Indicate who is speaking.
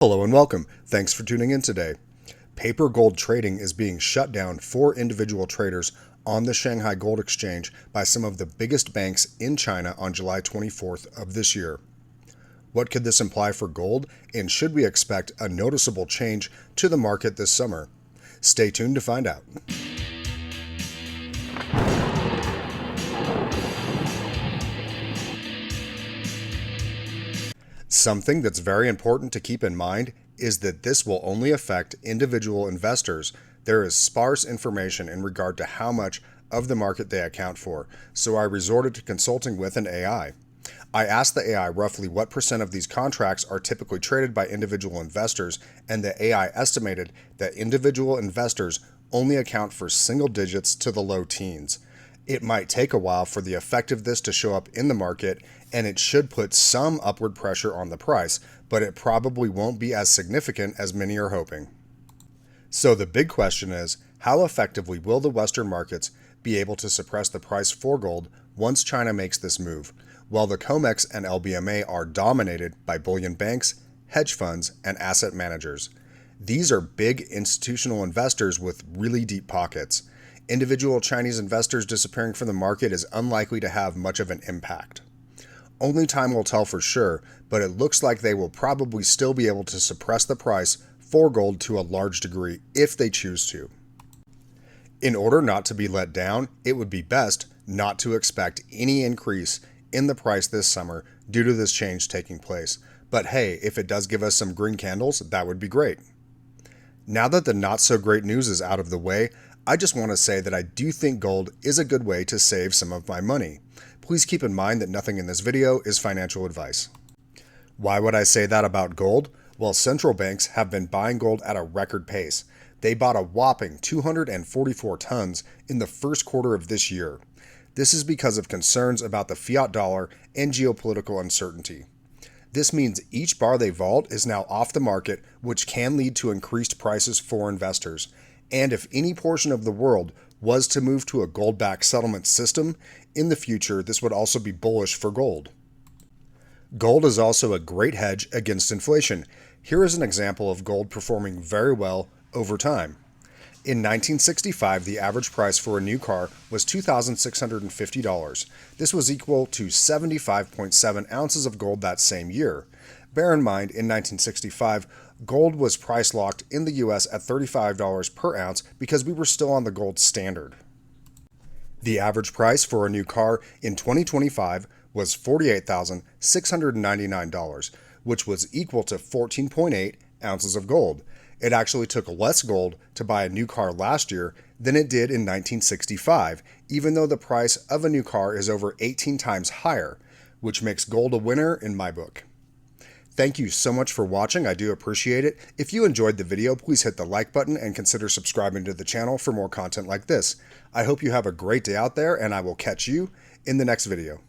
Speaker 1: Hello and welcome. Thanks for tuning in today. Paper gold trading is being shut down for individual traders on the Shanghai Gold Exchange by some of the biggest banks in China on July 24th of this year. What could this imply for gold, and should we expect a noticeable change to the market this summer? Stay tuned to find out. Something that's very important to keep in mind is that this will only affect individual investors. There is sparse information in regard to how much of the market they account for, so I resorted to consulting with an AI. I asked the AI roughly what percent of these contracts are typically traded by individual investors, and the AI estimated that individual investors only account for single digits to the low teens. It might take a while for the effect of this to show up in the market, and it should put some upward pressure on the price, but it probably won't be as significant as many are hoping. So the big question is, how effectively will the Western markets be able to suppress the price for gold once China makes this move? Well, the COMEX and LBMA are dominated by bullion banks, hedge funds, and asset managers. These are big institutional investors with really deep pockets. Individual Chinese investors disappearing from the market is unlikely to have much of an impact. Only time will tell for sure, but it looks like they will probably still be able to suppress the price for gold to a large degree if they choose to. In order not to be let down, it would be best not to expect any increase in the price this summer due to this change taking place. But hey, if it does give us some green candles, that would be great. Now that the not so great news is out of the way, I just want to say that I do think gold is a good way to save some of my money. Please keep in mind that nothing in this video is financial advice. Why would I say that about gold? Well, central banks have been buying gold at a record pace. They bought a whopping 244 tons in the first quarter of this year. This is because of concerns about the fiat dollar and geopolitical uncertainty. This means each bar they vault is now off the market, which can lead to increased prices for investors. And if any portion of the world was to move to a gold-backed settlement system, in the future this would also be bullish for gold. Gold is also a great hedge against inflation. Here is an example of gold performing very well over time. In 1965, the average price for a new car was $2,650. This was equal to 75.7 ounces of gold that same year. Bear in mind, in 1965, gold was price locked in the US at $35 per ounce because we were still on the gold standard. The average price for a new car in 2025 was $48,699, which was equal to 14.8 ounces of gold. It actually took less gold to buy a new car last year than it did in 1965, even though the price of a new car is over 18 times higher, which makes gold a winner in my book. Thank you so much for watching. I do appreciate it. If you enjoyed the video, please hit the like button and consider subscribing to the channel for more content like this. I hope you have a great day out there, and I will catch you in the next video.